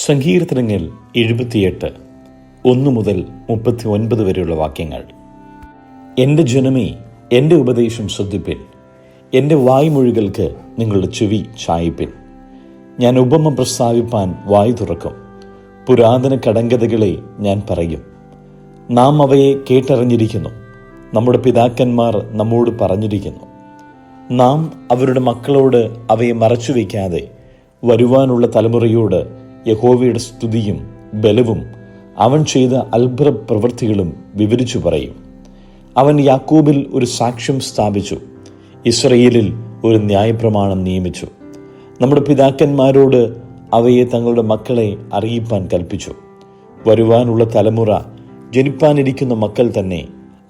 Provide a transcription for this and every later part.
സങ്കീർത്തനങ്ങൾ 78 1 മുതൽ 39 വരെയുള്ള വാക്യങ്ങൾ. എൻ്റെ ജനമേ, എൻ്റെ ഉപദേശം ശ്രദ്ധിപ്പിൻ, എൻ്റെ വായ്മൊഴികൾക്ക് നിങ്ങളുടെ ചെവി ചായിപ്പിൻ. ഞാൻ ഉപമ പ്രസ്താവിപ്പാൻ വായ് തുറക്കും, പുരാതന കടങ്കഥകളെ ഞാൻ പറയും. നാം അവയെ കേട്ടറിഞ്ഞിരിക്കുന്നു, നമ്മുടെ പിതാക്കന്മാർ നമ്മോട് പറഞ്ഞിരിക്കുന്നു. നാം അവരുടെ മക്കളോട് അവയെ മറച്ചുവെക്കാതെ വരുവാനുള്ള തലമുറയോട് യഹോവയുടെ സ്തുതിയും ബലവും അവൻ ചെയ്ത അത്ഭുത പ്രവൃത്തികളും വിവരിച്ചു പറയും. അവൻ യാക്കോബിൽ ഒരു സാക്ഷ്യം സ്ഥാപിച്ചു, ഇസ്രയേലിൽ ഒരു ന്യായപ്രമാണം നിയമിച്ചു. നമ്മുടെ പിതാക്കന്മാരോട് അവയെ തങ്ങളുടെ മക്കളെ അറിയിപ്പാൻ കൽപ്പിച്ചു. വരുവാനുള്ള തലമുറ, ജനിപ്പാനിരിക്കുന്ന മക്കൾ തന്നെ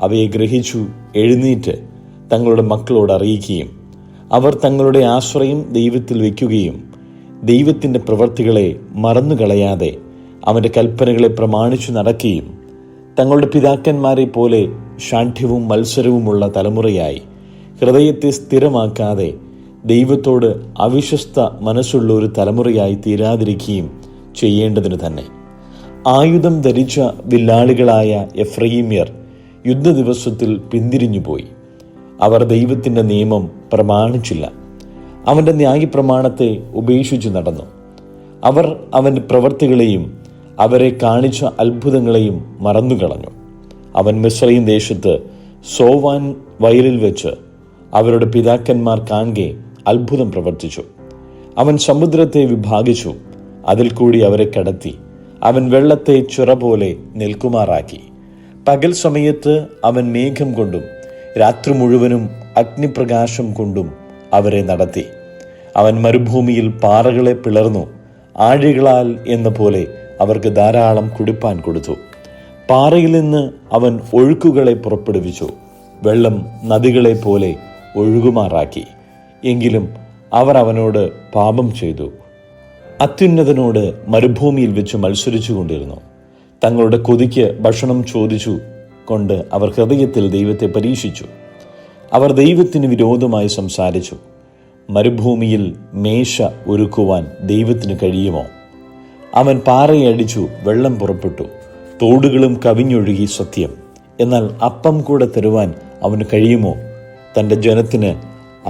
അവയെ ഗ്രഹിച്ചു എഴുന്നേറ്റ് തങ്ങളുടെ മക്കളോട് അറിയിക്കുകയും അവർ തങ്ങളുടെ ആശ്രയം ദൈവത്തിൽ വയ്ക്കുകയും ദൈവത്തിൻ്റെ പ്രവൃത്തികളെ മറന്നുകളയാതെ അവൻ്റെ കൽപ്പനകളെ പ്രമാണിച്ചു നടക്കുകയും തങ്ങളുടെ പിതാക്കന്മാരെ പോലെ ശാഠ്യവും മത്സരവുമുള്ള തലമുറയായി ഹൃദയത്തെ സ്ഥിരമാക്കാതെ ദൈവത്തോട് അവിശ്വസ്ത മനസ്സുള്ള ഒരു തലമുറയായി തീരാതിരിക്കുകയും ചെയ്യേണ്ടതിന് തന്നെ. ആയുധം ധരിച്ച വില്ലാളികളായ എഫ്രയീമ്യർ യുദ്ധ ദിവസത്തിൽ പിന്തിരിഞ്ഞുപോയി. അവർ ദൈവത്തിൻ്റെ നിയമം പ്രമാണിച്ചില്ല, അവൻ്റെ ന്യായപ്രമാണത്തെ ഉപേക്ഷിച്ചു നടന്നു. അവർ അവൻ്റെ പ്രവൃത്തികളെയും അവരെ കാണിച്ച അത്ഭുതങ്ങളെയും മറന്നുകളഞ്ഞു. അവൻ മിസ്രയീം ദേശത്ത് സോവാൻ വയലിൽ വെച്ച് അവരുടെ പിതാക്കന്മാർ കാണെ അത്ഭുതം പ്രവർത്തിച്ചു. അവൻ സമുദ്രത്തെ വിഭാഗിച്ചു, അതിൽ കൂടി അവരെ കടത്തി. അവൻ വെള്ളത്തെ ചിറ പോലെ നിൽക്കുമാറാക്കി. പകൽ സമയത്ത് അവൻ മേഘം കൊണ്ടും രാത്രി മുഴുവനും അഗ്നിപ്രകാശം കൊണ്ടും അവരെ നടത്തി. അവൻ മരുഭൂമിയിൽ പാറകളെ പിളർന്നു, ആഴികളാൽ എന്ന പോലെ അവർക്ക് ധാരാളം കുടിപ്പാൻ കൊടുത്തു. പാറയിൽ നിന്ന് അവൻ ഒഴുക്കുകളെ പുറപ്പെടുവിച്ചു, വെള്ളം നദികളെ പോലെ ഒഴുകുമാറാക്കി. എങ്കിലും അവർ അവനോട് പാപം ചെയ്തു, അത്യുന്നതനോട് മരുഭൂമിയിൽ വെച്ച് മത്സരിച്ചു കൊണ്ടിരുന്നു. തങ്ങളുടെ കൊതിക്ക് ഭക്ഷണം ചോദിച്ചു കൊണ്ട് അവർ ഹൃദയത്തിൽ ദൈവത്തെ പരീക്ഷിച്ചു. അവർ ദൈവത്തിന് വിരോധമായി സംസാരിച്ചു. മരുഭൂമിയിൽ മേശ ഒരുക്കുവാൻ ദൈവത്തിന് കഴിയുമോ? അവൻ പാറയടിച്ചു, വെള്ളം പുറപ്പെട്ടു, തോടുകളും കവിഞ്ഞൊഴുകി. സത്യം, എന്നാൽ അപ്പം കൂടെ തരുവാൻ അവന് കഴിയുമോ? തൻ്റെ ജനത്തിന്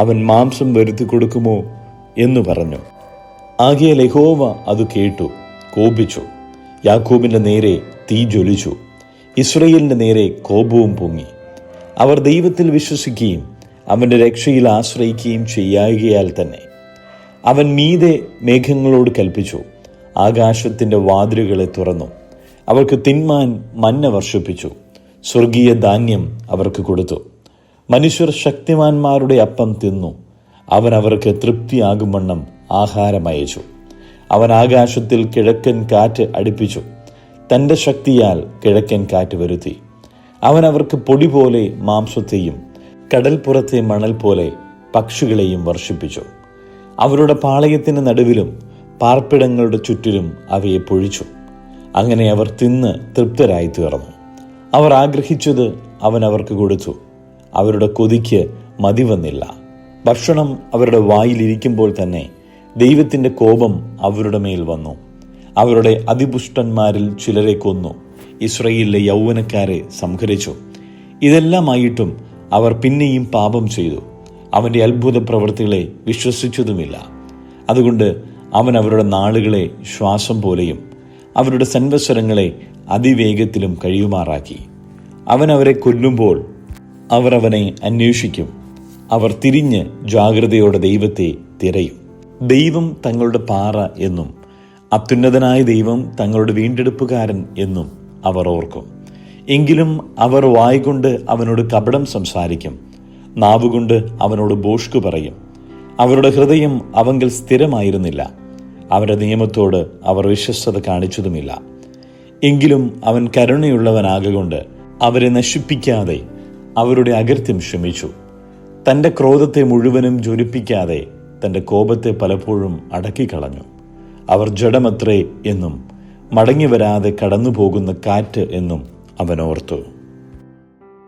അവൻ മാംസം വരുത്തി കൊടുക്കുമോ എന്ന് പറഞ്ഞു. ആകയാൽ യഹോവ അത് കേട്ടു, കോപിച്ചു. യാക്കോബിൻ്റെ നേരെ തീ ജ്വലിച്ചു, ഇസ്രയേലിൻ്റെ നേരെ കോപവും പൊങ്ങി. അവർ ദൈവത്തിൽ വിശ്വസിക്കുകയും അവൻ്റെ രക്ഷയിൽ ആശ്രയിക്കുകയും ചെയ്യായകയാൽ തന്നെ അവൻ മീതെ മേഘങ്ങളോട് കൽപ്പിച്ചു, ആകാശത്തിൻ്റെ വാതിലുകളെ തുറന്നു. അവർക്ക് തിന്മാൻ മന്ന വർഷിപ്പിച്ചു, സ്വർഗീയ ധാന്യം അവർക്ക് കൊടുത്തു. മനുഷ്യർ ശക്തിമാന്മാരുടെ അപ്പം തിന്നു. അവൻ അവർക്ക് തൃപ്തിയാകും വണ്ണം ആഹാരം അയച്ചു. അവൻ ആകാശത്തിൽ കിഴക്കൻ കാറ്റ് അടിപ്പിച്ചു, തൻ്റെ ശക്തിയാൽ കിഴക്കൻ കാറ്റ് വരുത്തി. അവൻ അവർക്ക് പൊടി പോലെ മാംസത്തെയും കടൽപ്പുറത്തെ മണൽ പോലെ പക്ഷികളെയും വർഷിപ്പിച്ചു. അവരുടെ പാളയത്തിന് നടുവിലും പാർപ്പിടങ്ങളുടെ ചുറ്റിലും അവയെ പൊഴിച്ചു. അങ്ങനെ അവർ തിന്ന് തൃപ്തരായി തീർന്നു. അവർ ആഗ്രഹിച്ചത് അവൻ അവർക്ക് കൊടുത്തു. അവരുടെ കൊതിക്ക് മതി വന്നില്ല. ഭക്ഷണം അവരുടെ വായിലിരിക്കുമ്പോൾ തന്നെ ദൈവത്തിൻ്റെ കോപം അവരുടെ മേൽ വന്നു. അവരുടെ അതിപുഷ്ടന്മാരിൽ ചിലരെ കൊന്നു, ഇസ്രയേലിലെ യൗവനക്കാരെ സംഹരിച്ചു. ഇതെല്ലാമായിട്ടും അവർ പിന്നെയും പാപം ചെയ്തു, അവൻ്റെ അത്ഭുത പ്രവൃത്തികളെ വിശ്വസിച്ചതുമില്ല. അതുകൊണ്ട് അവൻ അവരുടെ നാളുകളെ ശ്വാസം പോലെയും അവരുടെ സംവത്സരങ്ങളെ അതിവേഗത്തിലും കഴിയുമാറാക്കി. അവൻ അവരെ കൊല്ലുമ്പോൾ അവർ അവനെ അന്വേഷിക്കും. അവർ തിരിഞ്ഞ് ജാഗ്രതയോടെ ദൈവത്തെ തിരയും. ദൈവം തങ്ങളുടെ പാറ എന്നും അത്യുന്നതനായ ദൈവം തങ്ങളുടെ വീണ്ടെടുപ്പുകാരൻ എന്നും അവർ ഓർക്കും. എങ്കിലും അവർ വായ്കൊണ്ട് അവനോട് കപടം സംസാരിക്കും, നാവുകൊണ്ട് അവനോട് ഭോഷ്കു പറയും. അവരുടെ ഹൃദയം അവങ്കിൽ സ്ഥിരമായിരുന്നില്ല, അവരുടെ നിയമത്തോട് അവർ വിശ്വസ്തത കാണിച്ചതുമില്ല. എങ്കിലും അവൻ കരുണയുള്ളവനാകൊണ്ട് അവരെ നശിപ്പിക്കാതെ അവരുടെ അകൃത്യം ക്ഷമിച്ചു. തൻ്റെ ക്രോധത്തെ മുഴുവനും ജ്വലിപ്പിക്കാതെ തൻ്റെ കോപത്തെ പലപ്പോഴും അടക്കിക്കളഞ്ഞു. അവർ ജഡമത്രേ എന്നും മടങ്ങി വരാതെ കടന്നു പോകുന്ന കാറ്റ് എന്നും അവൻ ഓർത്തു.